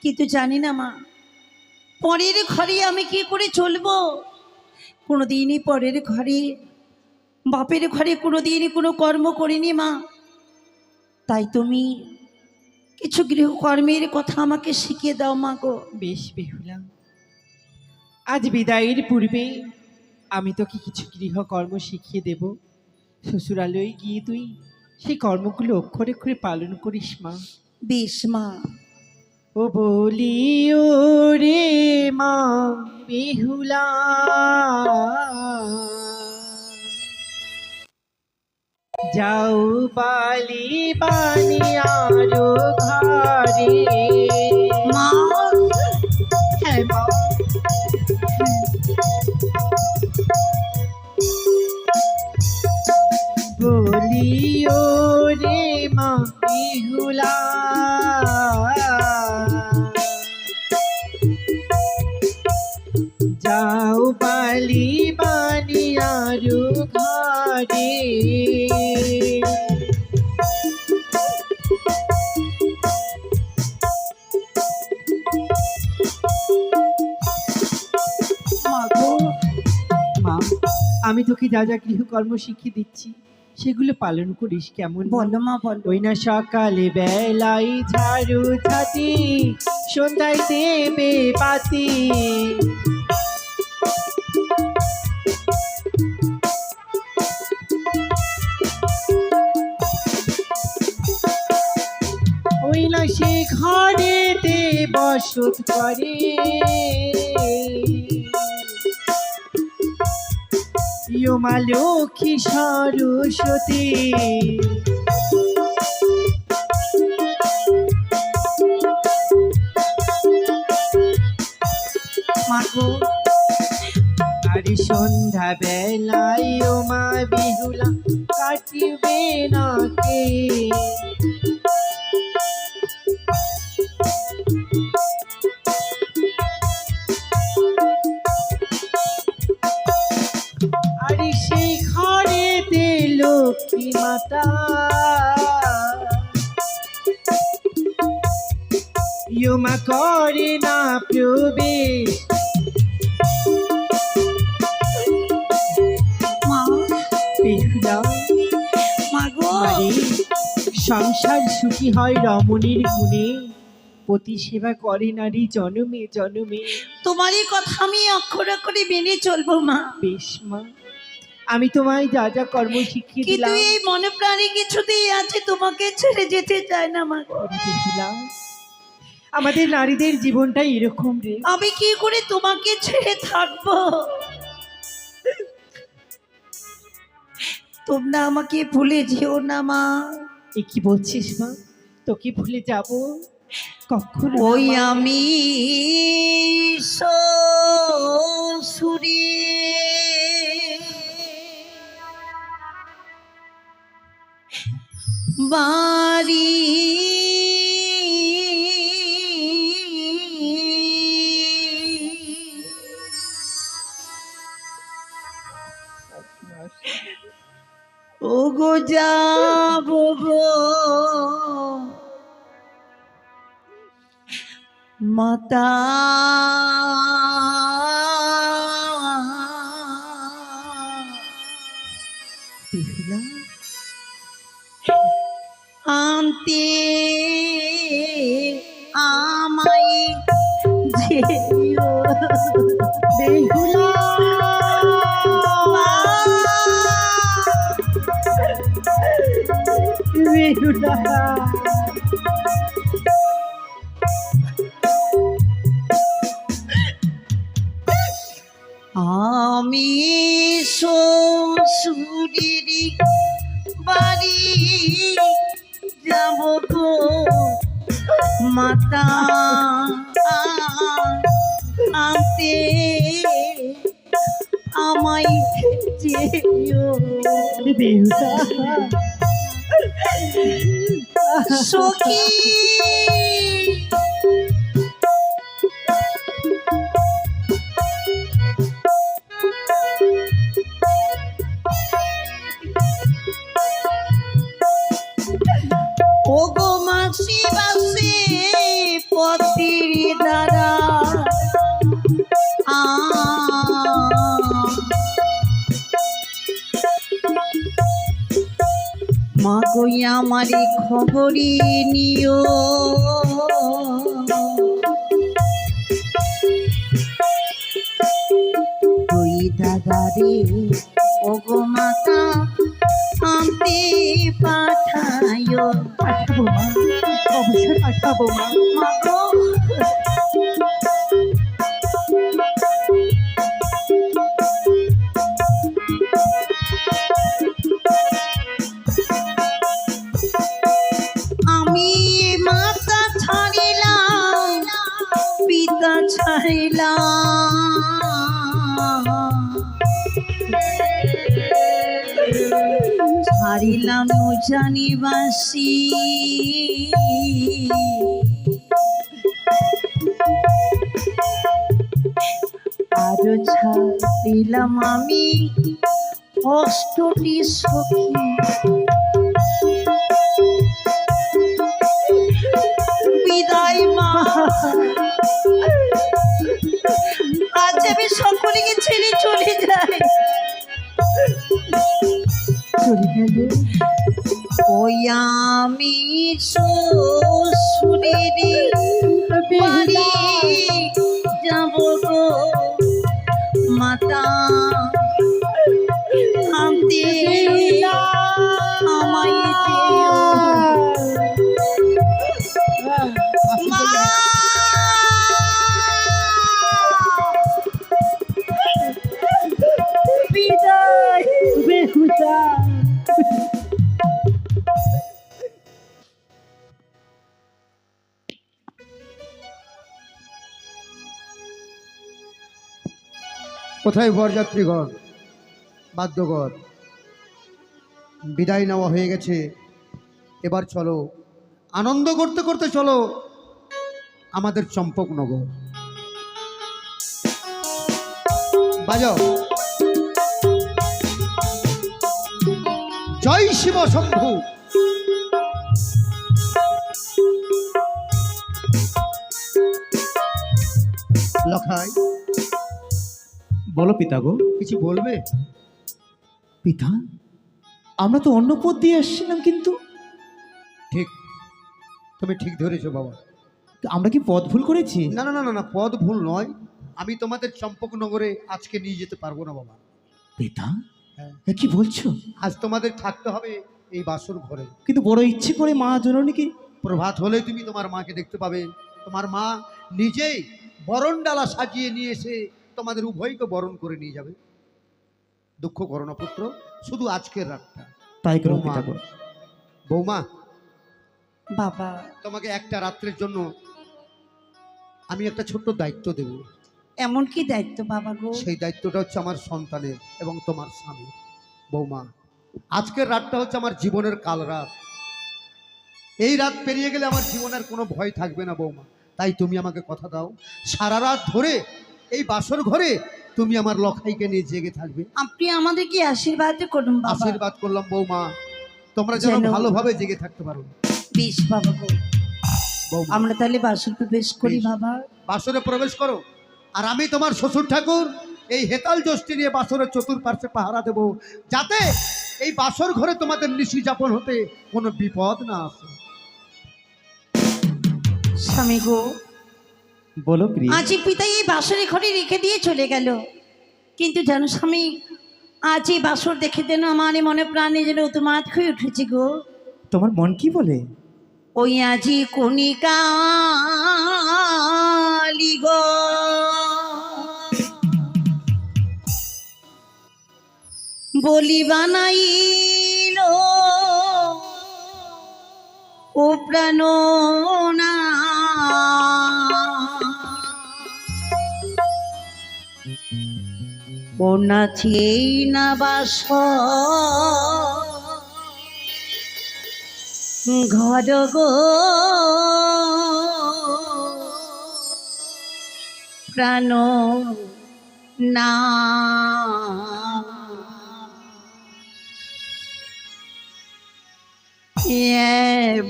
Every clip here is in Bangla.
কিন্তু জানি না মা, পরের ঘরে আমি কি করে চলবো। কোনোদিনই পরের ঘরে, বাপের ঘরে কোনোদিনই কোনো কর্ম করিনি মা। তাই তুমি কিছু গৃহকর্মের কথা আমাকে শিখিয়ে দাও মা গো। বেশ বেহুলা, আজ বিদায়ের পূর্বে আমি তোকে কিছু গৃহকর্ম শিখিয়ে দেব। শ্বশুরালয়ে গিয়ে তুই সেই কর্মগুলো অক্ষরে অক্ষরে পালন করিস মা। বেশ মা। ও বলি ও রে মা বেহুলা, যাও বালি বানিয়ার ঘরে। মা, হ্যাঁ মা। বলিও রে মা বেহুলা, যাও বালি বানিয়ার ঘরে। মা গো, মা, আমি তোকে যা যা গৃহকর্ম শিখিয়ে দিচ্ছি সেগুলো পালন করিস কেমন? বলো মা বলো। ওই না সকালে বেলায় ঝাড়ু ঝাঁটি, সন্ধ্যায় দেবে পাতি, ওই না সে ঘরেতে বসত করে, ইয়ো মা লক্ষ্মী সরস্বতী। মা গো, আরে সন্ধ্যা বেলায় ও মা বেহুলা কাটিবে না কে, আরে সেই ঘরেতে লক্ষ্মী মাতা, ইয়ো মা করে না প্রবেশ। মা, বেহুলা, মা গো, আরে সংসার সুখী হয় রমণীর গুণে, পতি সেবা করে নারী জনমে জনমে। তোমারই কথা আমি অক্ষরে অক্ষরে মেনে চলবো মা। বেশ মা, আমি তোমায় যা যা কর্ম শিখিয়ে কিন্তু দিলাম। এই মনে প্রাণে কিছুতেই আছে, তোমাকে ছেড়ে যেতে চায় না মা গো। ওরে বেহুলা, আমাদের নারীদের জীবনটাই এরকম রে। আমি কি করে তোমাকে ছেড়ে থাকবো। তোমরা আমাকে ভুলে যেও না মা। এ কি বলছিস মা? তোকে ভুলে যাব কখনো না ওই মা। আমি শ্বশুরি বাড়ি ও গো যাবো গো মাতা, বেহুলা, আনতে আমায় যেও বেহুলা, বেহুলা, আমি শ্বশুরের বাড়ি যাব গো মাতা, আনতে আমায় যেও বেহুলা, সখী। ও গো মাসি বাসে পতির কই আমারই খবরই নিও, কই দাদা রে ওগো মাতা আনতে পাঠাইও। পাঠাবো মা, অবশ্যই পাঠাবো মা। মা গো, আমি মাতা ছাড়িলাম পিতা ছাড়িলাম জানিবাসী, আরো ছাড়িলাম আমি অষ্টটি সখী, বিদায় মা। আজ আমি সকলকে ছেড়ে চলে যাই। চলে গেলে ওই আমি শ্বশুরের বাড়ি যাব গো মাতা আনতে আমায় যেও। মা! বিদায়। বেহুদা। কোথায় বরযাত্রীগণ, বাদ্যগণ? বিদায় নেওয়া হয়ে গেছে, এবার চলো আনন্দ করতে করতে চলো আমাদের চম্পকনগর। বাজাও, জয় শিব শম্ভু। লখাই, বলো পিতা গো। কিছু বলবে? পিতা, আমরা তো অন্য পথ দিয়ে আসছিলাম, কিন্তু ঠিক, তুমি ঠিক ধরেছো বাবা। আমরা কি পথ ভুল করেছি? না না না না না, পদ ভুল নয়। আমি তোমাদের চম্পকনগরে আজকে নিয়ে যেতে পারবো না বাবা। পিতা, হ্যাঁ, এ কি বলছো? আজ তোমাদের থাকতে হবে এই বাসর ঘরে। কিন্তু বড় ইচ্ছে করে মা জননীকে। প্রভাত হলে তুমি তোমার মাকে দেখতে পাবে। তোমার মা নিজেই বরণ ডালা সাজিয়ে নিয়ে এসে তোমাদের উভয়কে বরণ করে নিয়ে যাবে। দুঃখ করো না পুত্র, শুধু আজকের রাতটা। তাই করো বৌমা, পিতা গো। বৌমা, বাবা, তোমাকে একটা রাত্রের জন্য আমি একটা ছোট্ট দায়িত্ব দেব। এমন কি দায়িত্ব বাবা গো? সেই দায়িত্বটা হচ্ছে আমার সন্তানের এবং তোমার স্বামীর। বৌমা, আজকের রাতটা হচ্ছে আমার জীবনের কাল রাত। এই রাত পেরিয়ে গেলে আমার জীবনের কোনো ভয় থাকবে না বৌমা। তাই তুমি আমাকে কথা দাও, সারা রাত ধরে এই বাসর ঘরে তুমি আমার লখাইকে নিয়ে জেগে থাকবে। আপনি আমাদেরকে আশীর্বাদ করুন বাবা। আশীর্বাদ করলাম বৌমা, তোমরা যেন ভালোভাবে জেগে থাকতে পারো। বেশ বাবা গো, বৌমা, আমরা তাহলে বাসর প্রবেশ করি বেশ। বাবা। বাসরে প্রবেশ করো, আর আমি তোমার শ্বশুর ঠাকুর এই হেতাল যষ্টি নিয়ে বাসরের চতুর্পার্শ্বে পাহারা দেব, যাতে এই বাসর ঘরে তোমাদের নিশি যাপন হতে কোনো বিপদ না আসে। স্বামী গো, বলো প্রিয়। আজ এই পিতা এই বাসরে ঘরে রেখে দিয়ে চলে গেল, কিন্তু জানো স্বামী, আজ এই বাসর দেখে যেন আমার এই মনে প্রাণে যেন উন্মাদ হয়ে উঠেছে গো। তোমার মন কি বলে? ওই আজি কণিকালি গো, বলি বানাইল ও প্রাণ না, ও নাচেই না বাস ঘর গো প্রাণ না,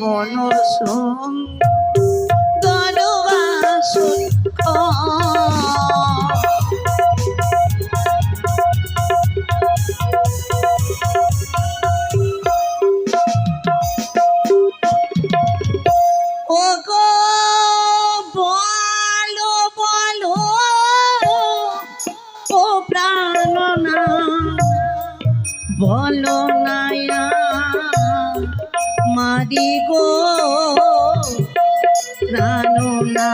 বন গরবাসুর বলো নায়া মারি গো প্রাণ না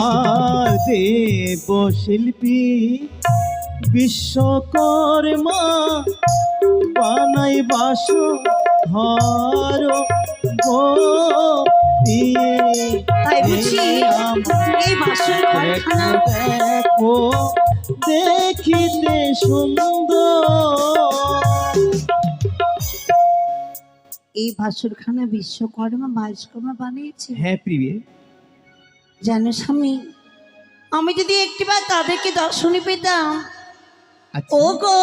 আর দেব শিল্পী বিশ্বকর্মা বানাই বাস ধর গো দিয়ে তাই বুঝি এই বাসর ঘরখানা দেখো দেখিতে সুন্দর। এই বাসরখানা বিশ্বকর্মা বাইশকর্মা বানিয়েছে। হ্যাঁ প্রিয়ে, জানো স্বামী, আমি যদি একটিবার তাদেরকে দর্শনে পেতাম, আচ্ছা ও গো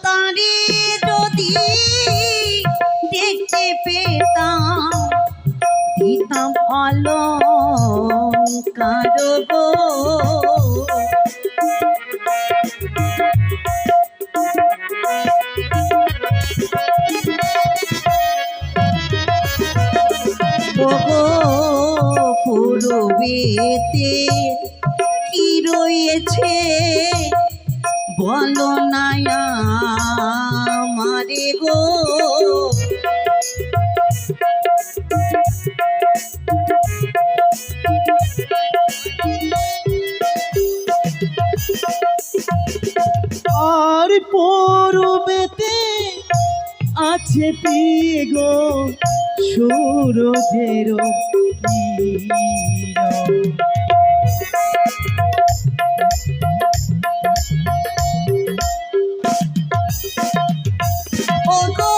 তারে যদি দেখতে পেতাম, দিতাম অলংকার গো। ও গো পূরবেতে কি রয়েছে বলো না আমারে গো। আর পূর্বেতে আছে প্রিয়ে গো সূরজের কিরণ। ও গো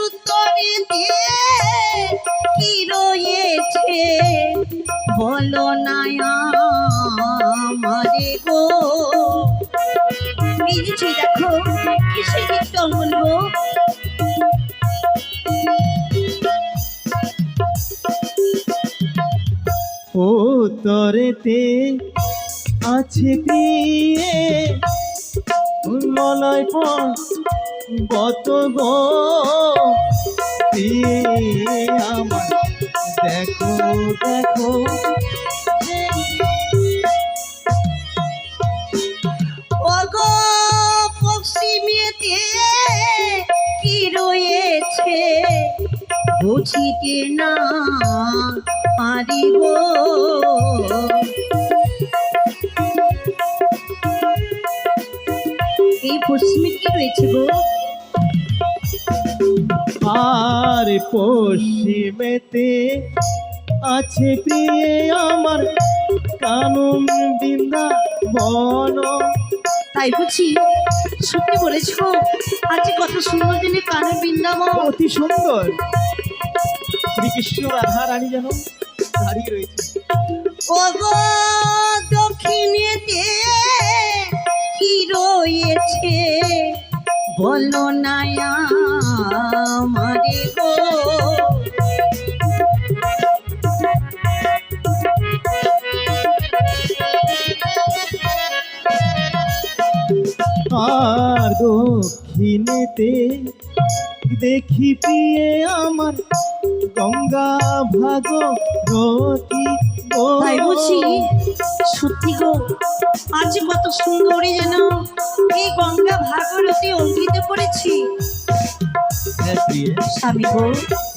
উত্তরে দিয়ে কি রয়েছে বলো না আমারে গো। নিজে দেখো কিসে গীত বলবো। ও তরেতে আছে প্রিয়ে মলয় গত গো প্রিয়ে আমার দেখো দেখো। ও গো পশ্চিমেতে কি রয়েছে বুঝিতে না পারি গো। এই পশ্চিমে কি রয়েছে গো। আর পশ্চিমেতে আছে প্রিয়ে আমার কানন বৃন্দাবন। তাই বুঝি সত্যি বলেছ, আজ কত সুন্দর দিনে কানে বৃন্দাবন। অতি সুন্দর শ্রীকৃষ্ণ রাধা রানী যেন দাঁড়িয়ে রয়েছে। ও গো দক্ষিণেতে কি রয়েছে বলো না আমারে গো। আর দক্ষিণেতে দেখি প্রিয়ে আমার গঙ্গা ভাগরতী গো। তাই বুঝি সত্যি গো, আজ কত সুন্দরী যেন এই গঙ্গা ভাগরতী অঙ্কিত করেছি। হ্যাঁ প্রিয়ে, স্বামী গো,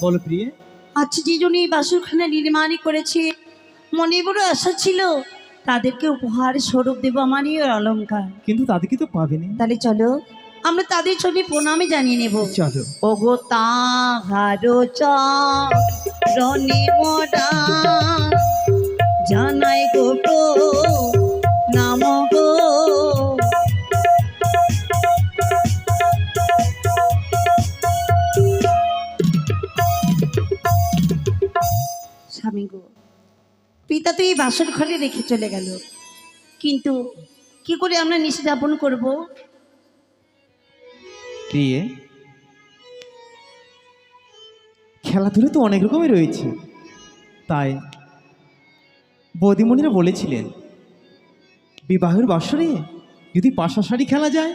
বলো প্রিয়ে। আজ যে জন এই বাসরখানা নির্মাণই করেছে, মনে বড় আশা ছিল তাদেরকে উপহার স্বরূপ দেব আমার এই অলঙ্কার। কিন্তু তাদেরকে তো পাবেনি। তাহলে চলো আমরা তাদের জন্য প্রণামে জানিয়ে নেব। চলো। ওগো তাহার চরণে মোরা জানাই গো নাম গো। স্বামী গো, পিতা তো এই বাসর ঘরে রেখে চলে গেল, কিন্তু কি করে আমরা নিশে যাপন করব? প্রিয়ে, খেলাধুলা তো অনেক রকমের রয়েছে, তাই বৌদিমণিরা বলেছিলেন বিবাহের বাসরে যদি পাশাশাড়ি খেলা যায়,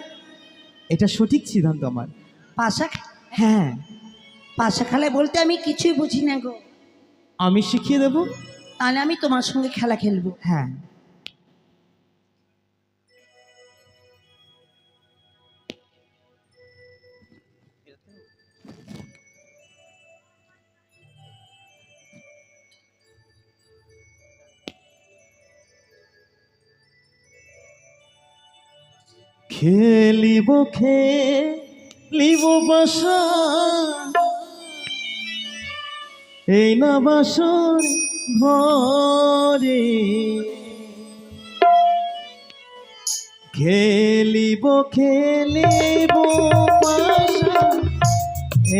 এটা সঠিক সিদ্ধান্ত আমার। পাশা হ্যাঁ, পাশা খেলায় বলতে আমি কিছুই বুঝি না গো। আমি শিখিয়ে দেব। তাহলে আমি তোমার সঙ্গে খেলা খেলবো। হ্যাঁ, খেলিব খেলিব বাসা, এই না বাসর ঘরে। খেলিব খেলিব বাসা,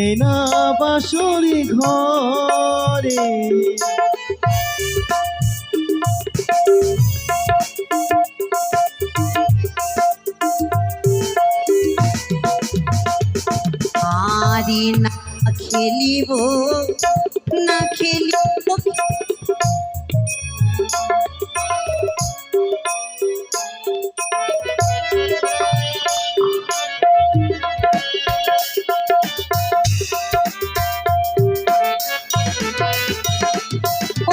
এই না বাসরি ঘরে। আরে না খেলিব না খেলিব,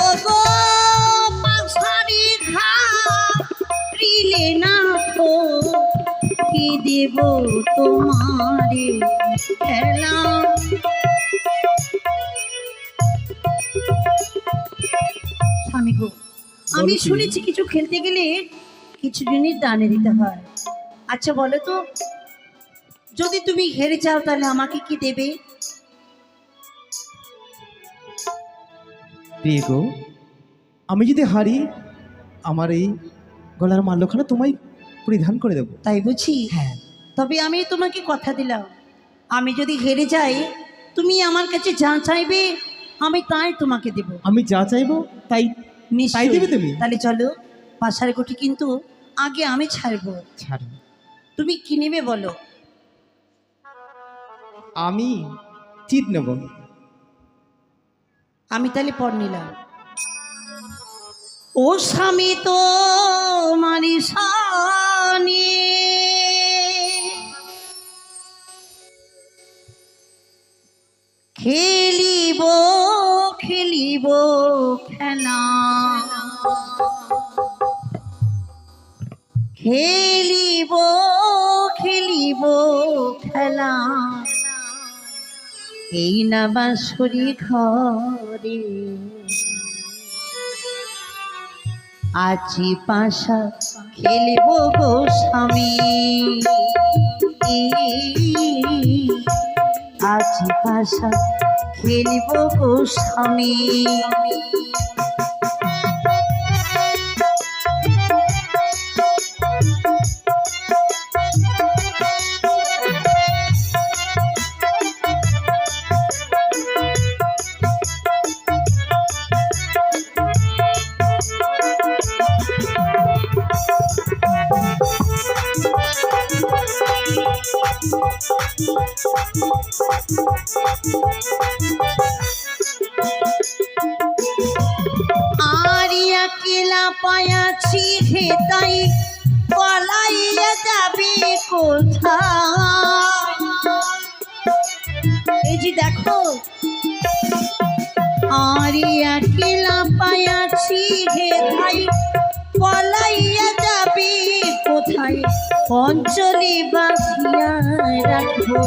ওগো পাশারি ঘাড়িলে না তো কি দেব তোমারে খেলা। স্বামী গো, আমি বলো কি? শুনেছি কিছু খেলতে গেলে কিছু জিনিস দানে দিতে হয়। আচ্ছা বলো তো, যদি তুমি হেরে যাও তাহলে আমাকে কি দেবে? প্রিয় গো, আমি যদি হারি, আমার এই গলার মাল্যখানা তোমায় পরিধান করে দেব। তাই বুঝি? হ্যাঁ, তবে আমি তোমাকে কথা দিলাম, আমি যদি হেরে যাই তুমি আমার কাছে যা চাইবে আমি তাই তোমাকে দেব। আমি যা চাইবো তাই নিশ্চয়ই দেবে তুমি? তাহলে চলো, পাশার কোটি কিন্তু আগে আমি ছাড়বো। ছাড়ো। তুমি কি নেবে বলো? আমি চিত নেব। আমি তাহলে পর নিলাম। ও স্বামী তো মারি সানি খেলিব খেলিব খেলা, খেলিব খেলিব খেলা, এই না বাঁশরি ঘরে আছি পাশা খেলিব গো স্বামী, আছি পাশা খেলিব গো স্বামী। আরিয়া কেলা পায়াছি হেতাই পলাইয়া যাবে কোথায়? এই যে দেখো, আরিয়া কেলা পায়াছি হেতাই পলাইয়া যাবে কোথায়? অঞ্চলে বাঁধিয়া রাখবো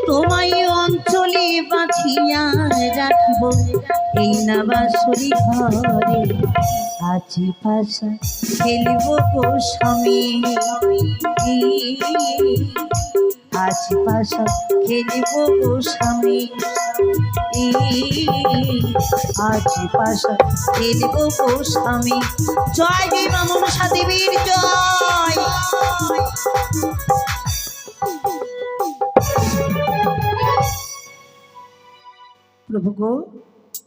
তোমায়, অঞ্চলে বাঁধিয়া রাখবো এই না বাঁশরি ঘরে আছি পাশা খেলিব গো স্বামী, আছি পাশা খেলিব গো স্বামী, আছি পাশা খেলিব গো স্বামী। জয় দেবী মা মনসা দেবীর জয়। প্রভু গো,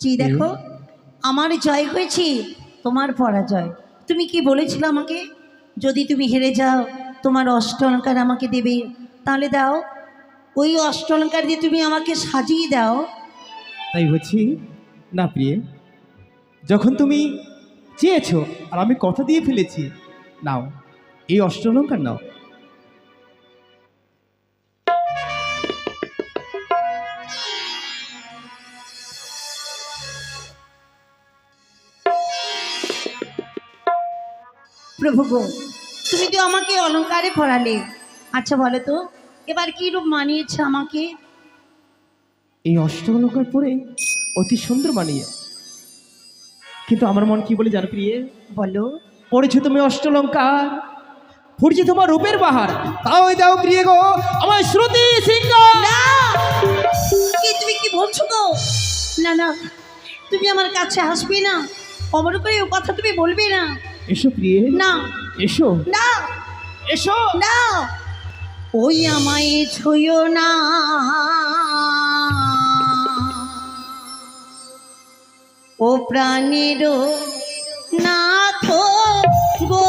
জি দেখো আমার জয় হয়েছে, তোমার পরাজয়। তুমি কি বলেছিলে আমাকে, যদি তুমি হেরে যাও তোমার অষ্টলঙ্কার আমাকে দেবে, তাহলে দাও, ওই অষ্টলঙ্কার দিয়ে তুমি আমাকে সাজিয়ে দাও। তাই বলছি না প্রিয়ে, যখন তুমি চেয়েছো আর আমি কথা দিয়ে ফেলেছি, নাও এই অষ্টলঙ্কার নাও। প্রভু গো, তুমি তো আমাকে অলংকারে পড়ালে। আচ্ছা বলো তো, এবার কি রূপ মানিয়েছে আমাকে? এই অষ্টলঙ্কার পরে অতি সুন্দর মানিয়ে, কিন্তু আমার মন কি বলে জানো প্রিয়ে? বলো। পড়েছো তুমি অষ্টলঙ্কার, ফুটছে তোমার রূপের বাহার, তাও দাও প্রিয়ে গো আমার শ্রুতি সিংহার। না, তুমি কি বলছো গো? না না, তুমি আমার কাছে আসবে না, অমর করে ও কথা তুমি বলবে না। এসো প্রিয়ে, না এসো না এসো। না, ওই আমায় ছুঁয়ো না, ও প্রাণের নাথ গো।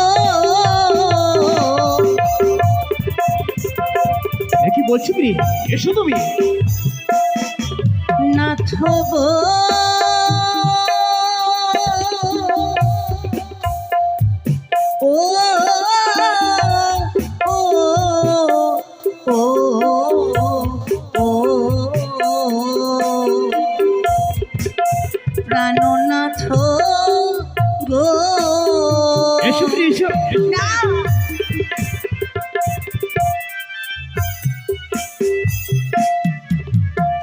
কি বলছি প্রিয়ে? এসো তুমি। নাথ গো, ও ও ও ও প্রাণনাথ গো। এসো প্রিয়ে, এসো। না,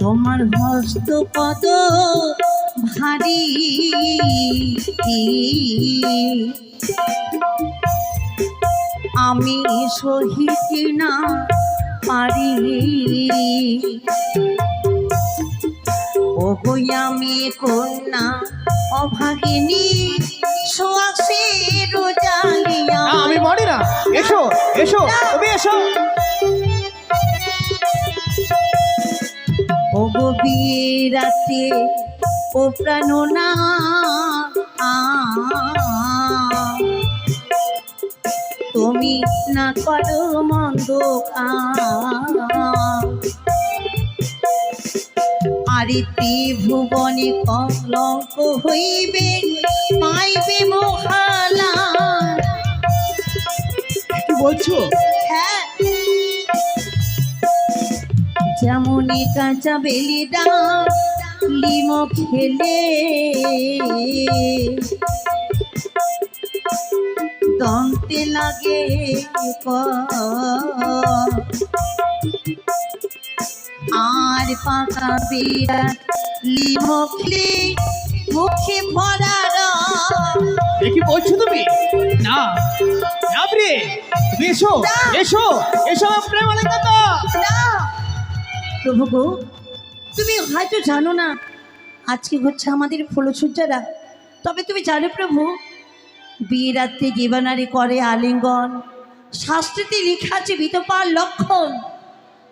তোমার হস্ত পদ ভারী, আমি সহিতে না পারি, ও হই আমি কন্যা অভাগিনী, সোয়াশে রোজালিয়া। না, আমি মরি না। এসো এসো, তুমি এসো। ও গো বিয়ে রাতে ও প্রাণনা, তুমি না করো মন্দ আরে ত্রিভুবনে কলঙ্ক হইবে, পাইবে মহালা। কি বলছো? হ্যাঁ, যেমন কাঁচা বেলি লিম খেলে দন্তে লাগে আর পাকা বেড়া লিম খেলে মুখে ভরা কি বলছো তুমি? না না প্রিয়ে, তুমি এসো এসো এসো, প্রেম অনেক কথা। না প্রভু গো, তুমি হয়তো জানো না আজকে হচ্ছে আমাদের ফুলসজ্জারা। তবে তুমি জানো প্রভু, বিয়ে রাত্রে জীবনারে করে আলিঙ্গন, শাস্ত্রীতে লেখা আছে বিতপার লক্ষণ।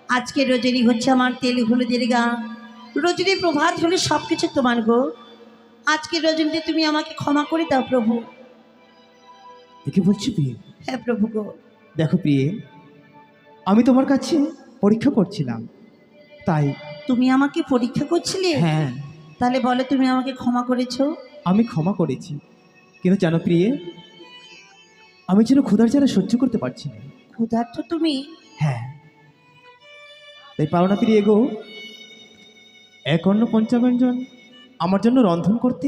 আজকে রজনী হচ্ছে আমার তেল হলুদের গান, রজনী প্রভাত হলে সব কিছু তোমার গো। আজকে রজনীতে তুমি আমাকে ক্ষমা করে দাও প্রভু। কি বলছি প্রিয়ে? হ্যাঁ প্রভু গো। দেখো প্রিয়ে, আমি তোমার কাছে পরীক্ষা করছিলাম, তাই। তুমি আমাকে পরীক্ষা করছিলে? হ্যাঁ। তাহলে বলো, তুমি আমাকে ক্ষমা করেছো? আমি ক্ষমা করেছি, কিন্তু জানো প্রিয়ে, আমি যেন ক্ষুধার জ্বালা সহ্য করতে পারছি না। ক্ষুধার্ত তুমি? হ্যাঁ, তাই পারো না প্রিয়ে গো 51 জন আমার জন্য রন্ধন করতে?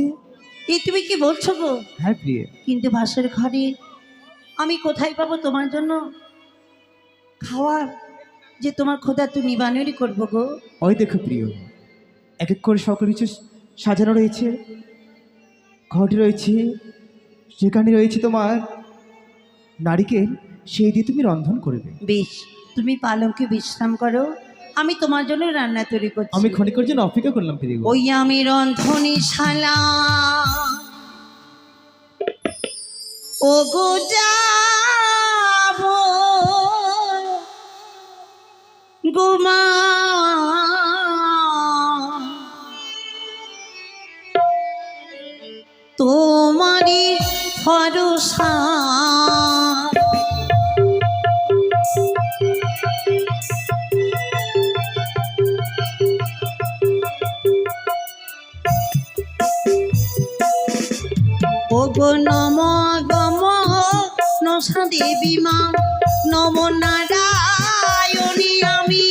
এই তুমি কি বলছো গো? হ্যাঁ প্রিয়ে। কিন্তু বাসের ঘরে আমি কোথায় পাবো তোমার জন্য খাওয়ার, যে তোমার ক্ষুধা তুমি নিবারণই করবো গো? ওই দেখো প্রিয়, এক এক করে সকল কিছু সাজানো রয়েছে, ঘটি রয়েছে, সেখানে রয়েছে তোমার নারিকেল, সেই দিয়ে তুমি রন্ধন করবে। বেশ, তুমি পালঙ্কে বিশ্রাম করো, আমি তোমার জন্য রান্না তৈরি করছি। আমি ক্ষণিকের জন্য অপেক্ষা করলাম প্রিয়। ওই আমি রন্ধনী শালা ও গো যাবো গোমা, তোমারই ভরসা ও গো নম গম নসা দেবী মা, নম নারায়ণী আমি।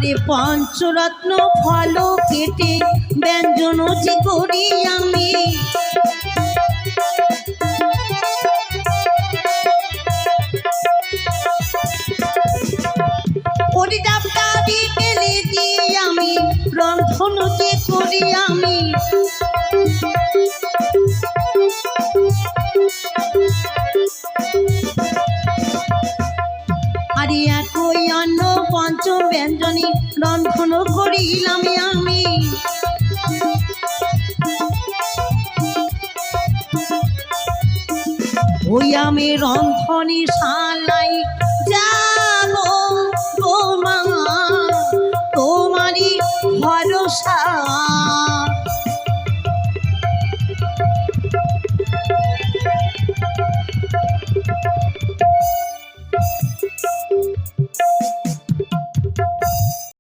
আরে পঞ্চরত্ন ফল কেটে ব্যঞ্জন যে করি আমি, ওরে ডাবটা বিকেলে দিয়ে আমি রন্ধন যে করি আমি। আরে একই অন্ন পঞ্চ ব্যঞ্জনী রন্ধন করিলাম আমি। ওই আমি রন্ধনী শালাই জানো গো মা, তোমারই ভরসা